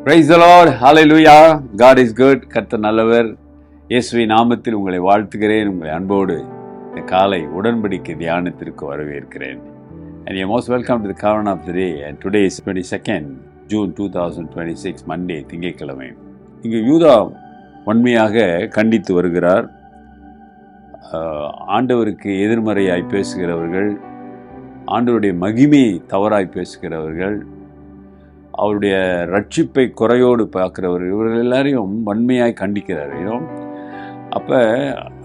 Praise the Lord. Hallelujah. God is good. கர்த்தர் நல்லவர். இயேசுவின் நாமத்தில் உங்களை வாழ்த்துகிறேன். உங்களை அன்போடு இந்த காலை உடன்படிக்கை தியானத்திற்கு வரவேற்கிறேன். And you are most welcome to the Covenant of the Day. And today is 22nd June 2026 Monday, திங்கட்கிழமை. இங்கு யூதா வன்மையாக கண்டித்து வருகிறார். ஆண்டவருக்கு எதிர்மறையாய் பேசுகிறவர்கள், ஆண்டவருடைய மகிமையை தவறாய் பேசுகிறவர்கள், அவருடைய ரட்சிப்பை குறையோடு பார்க்குறவர், இவர்கள் எல்லாரையும் வன்மையாய் கண்டிக்கிறார். அப்போ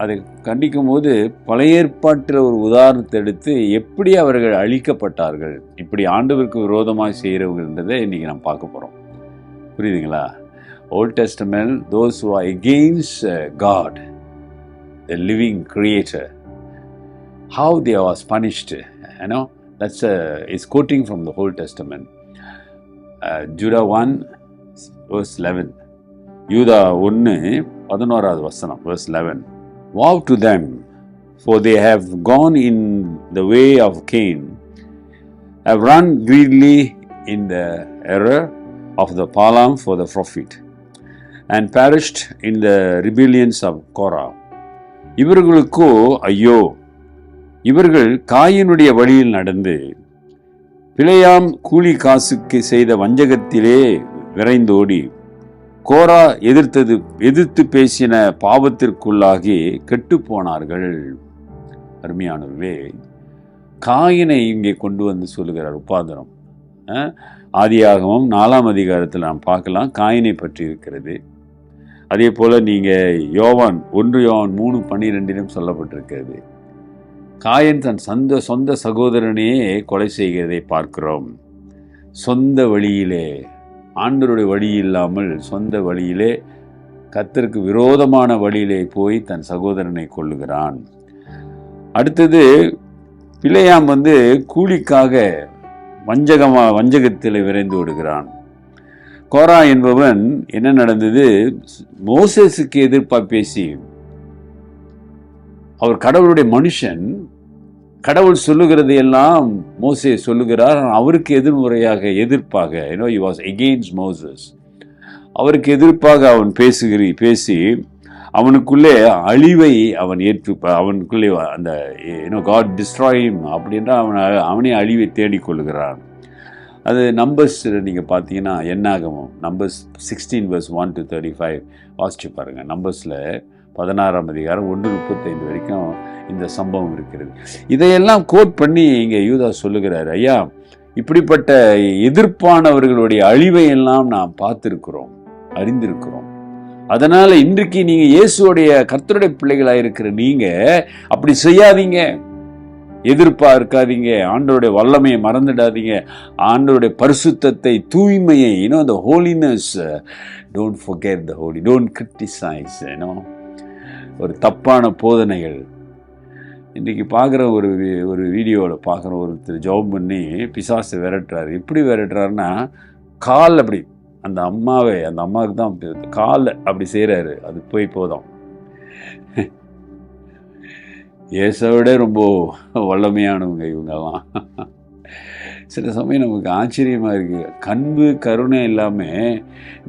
அதை கண்டிக்கும் போது பழைய ஏற்பாட்டில் ஒரு உதாரணத்தை எடுத்து எப்படி அவர்கள் அழிக்கப்பட்டார்கள், இப்படி ஆண்டவருக்கு விரோதமாக செய்கிறவங்கன்றதை இன்றைக்கி நம்ம பார்க்க போகிறோம். புரியுதுங்களா? Old Testament, those who are against God, the living creator, how they was punished. That's is quoting from the Old Testament. Judah 1 verse 11. யூதா 1:11 வசனம், verse 11. Woe to them, for they have gone in the way of Cain, have run greedily in the error of the Balaam for the prophet, and perished in the rebellions of Korah. இவர்களுக்கோ ஐயோ, இவர்கள் காயினுடைய வழியில் நடந்து பிலேயாம் கூலி காசுக்கு செய்த வஞ்சகத்திலே விரைந்தோடி கோரா எதிர்த்து பேசின பாவத்திற்குள்ளாகி கெட்டு போனார்கள். அருமையானவர்களே, காயினை இங்கே கொண்டு வந்து சொல்லுகிறார் உபாதனம். ஆதியாகமம் 4ஆம் அதிகாரத்தில் நாம் பார்க்கலாம், காயினை பற்றி இருக்கிறது. அதே போல நீங்கள் யோவான் 1 யோவான் 3:12 சொல்லப்பட்டிருக்கிறது. காயன் தன் சொந்த சகோதரனையே கொலை செய்கிறதை பார்க்கிறோம். சொந்த வழியிலே, ஆண்டவருடைய வழி இல்லாமல் சொந்த வழியிலே, கர்த்தருக்கு விரோதமான வழியிலே போய் தன் சகோதரனை கொல்லுகிறான். அடுத்தது பிலேயாம் கூலிக்காக வஞ்சகத்தில் விரைந்து ஓடுகிறான். கோரா என்பவன் என்ன நடந்தது, மோசேசுக்கு எதிர்ப்பாக பேசி, அவர் கடவுளுடைய மனுஷன், கடவுள் சொல்லுகிறது எல்லாம் மோசே சொல்லுகிறார், அவருக்கு எதிர்ப்பாக he was against Moses. அவருக்கு எதிர்ப்பாக அவன் பேசி அவனுக்குள்ளே அழிவை அவன் அவனுக்குள்ளே அந்த God destroy him அப்படின்ற அவனே அழிவை தேடிக்கொள்ளுகிறான். அது நம்பர்ஸ் நீங்கள் பார்த்தீங்கன்னா என்னாகமம் நம்பர்ஸ் 16 verse 1-35 வாசிச்சு பாருங்கள். நம்பர்ஸில் 16ஆம் அதிகாரம் 1:35 வரைக்கும் இந்த சம்பவம் இருக்கிறது. இதையெல்லாம் கோட் பண்ணி இங்கே யூதா சொல்லுகிறார், ஐயா, இப்படிப்பட்ட எதிர்ப்பானவர்களுடைய அழிவை எல்லாம் நாம் பார்த்துருக்கிறோம், அறிந்திருக்கிறோம். அதனால இன்றைக்கு நீங்க இயேசுடைய கர்த்தருடைய பிள்ளைகளாக இருக்கிற நீங்க அப்படி செய்யாதீங்க, எதிர்ப்பா இருக்காதீங்க, ஆண்டவருடைய வல்லமையை மறந்துடாதீங்க, ஆண்டவருடைய பரிசுத்தத்தை, தூய்மையை, the holiness, don't forget the holy, don't criticize. ஒரு தப்பான போதனைகள் இன்றைக்கி பார்க்குற ஒரு வீடியோவில் பார்க்குற ஒருத்தர் ஜெபம் பண்ணி பிசாசை விரட்டுறாரு. எப்படி விரட்டுறாருன்னா, கால் அப்படி அந்த அம்மாவுக்கு தான் கால் அப்படி செய்கிறாரு, அது போதும். இயேசுவோட ரொம்ப வல்லமையானவங்க இவங்கெல்லாம். சில சமயம் நமக்கு ஆச்சரியமாக இருக்குது, கண்பு கருணை இல்லாமல்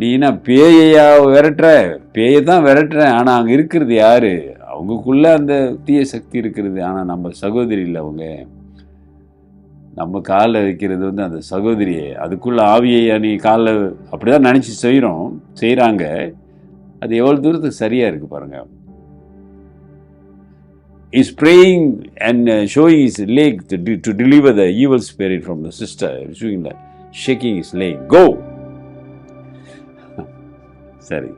நீனா பேயையா விரட்டுற, பேயை தான் விரட்டுறேன், ஆனால் அங்கே இருக்கிறது யார், அவங்களுக்குள்ளே அந்த தீய சக்தி இருக்கிறது. ஆனால் நம்ம சகோதரி இல்லை, அவங்க நம்ம காலில் வைக்கிறது அந்த சகோதரியை, அதுக்குள்ளே ஆவியை நீ காலில் அப்படி தான் நினச்சி செய்கிறாங்க. அது எவ்வளோ தூரத்துக்கு சரியாக இருக்குது பாருங்கள். Is praying and showing his leg to deliver the evil spirit from the sister, shaking his leg. Go. சரி,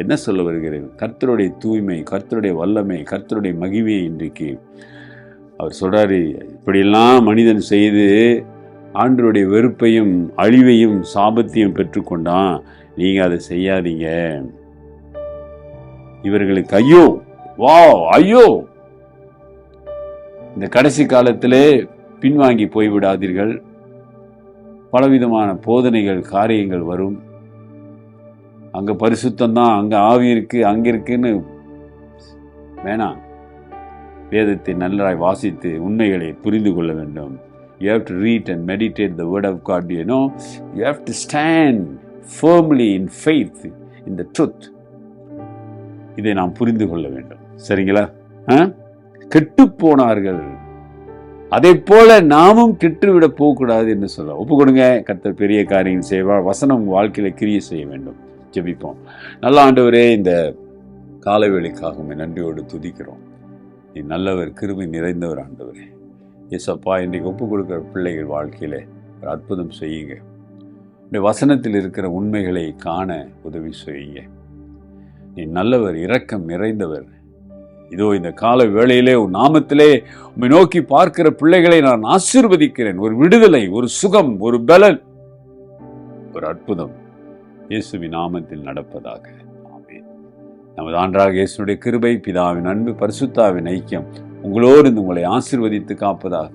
என்ன சொல்ல வருகிறேன்? கர்த்தருடைய தூய்மை, கர்த்தருடைய வல்லமை, கர்த்தருடைய மகிமையை இன்றைக்கு அவர் சொல்றாரு. இப்படியெல்லாம் மனிதன் செய்து ஆண்டவருடைய வெறுப்பையும் அழிவையும் சாபத்தையும் பெற்றுக்கொண்டான். நீங்க அதை செய்யாதீங்க. இவர்களுக்கு ஐயோ, ஐயோ, இந்த கடைசி காலத்திலே பின்வாங்கி போய்விடாதீர்கள். பலவிதமான போதனைகள், காரியங்கள் வரும். அங்கே பரிசுத்தம்தான், அங்கே ஆவி இருக்கு, அங்கே இருக்குன்னு வேணாம். வேதத்தை நன்றாய் வாசித்து உண்மைகளை புரிந்து கொள்ள வேண்டும். You have to read and meditate the word of God. You have to stand firmly in faith in the truth. இதை நாம் புரிந்து கொள்ள வேண்டும். சரிங்களா? கெட்டு போனார்கள், அதை போல நாமும் கெட்டுவிட போகக்கூடாது என்று சொல்ல ஒப்பு கொடுங்க. கர்த்தர் பெரிய காரியம் செய்வார். வசனம் வாழ்க்கையில கிரியை செய்ய வேண்டும். ஜெபிப்போம். நல்ல ஆண்டவரே, இந்த காலவேளைக்காக உம்மை நன்றியோடு துதிக்கிறோம். நீ நல்லவர், கிருபை நிறைந்தவர் ஆண்டவரே. ஏசப்பா, இன்றைக்கு ஒப்பு கொடுக்கிற பிள்ளைகள் வாழ்க்கையில ஒரு அற்புதம் செய்யுங்க. உடைய வசனத்தில் இருக்கிற உண்மைகளை காண உதவி செய்யுங்க. நீ நல்லவர், இரக்கம் நிறைந்தவர். இதோ இந்த கால வேளையிலே உன் நாமத்திலே உம்மை நோக்கி பார்க்கிற பிள்ளைகளை நான் ஆசீர்வதிக்கிறேன். ஒரு விடுதலை, ஒரு சுகம், ஒரு பலன், ஒரு அற்புதம் இயேசுவின் நாமத்தில் நடப்பதாக. ஆமென். நமது ஆண்டவராகிய இயேசுவுடைய கிருபை, பிதாவின் அன்பு, பரிசுத்தாவின் ஐக்கியம் உங்களோடு உங்களை ஆசீர்வதித்து காப்பதாக.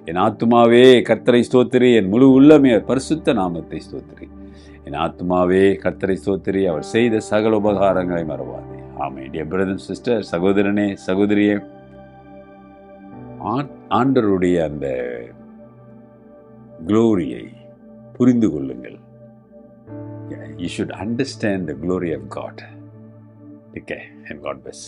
என் ஆத்துமாவே கர்த்தரை ஸ்தோத்திரி, என் முழு உள்ளமே பரிசுத்த நாமத்தை ஸ்தோத்திரி. என் ஆத்துமாவே கர்த்தரை ஸ்தோத்திரி, அவர் செய்த சகல உபகாரங்களை மறவாதே. ஆமென். டியர் பிரதர் அண்ட் சிஸ்டர், சகோதரனே சகோதரியே, ஆண்டவருடைய அந்த க்ளோரியை புரிந்து கொள்ளுங்கள். You should understand the glory of God. Okay, and God bless.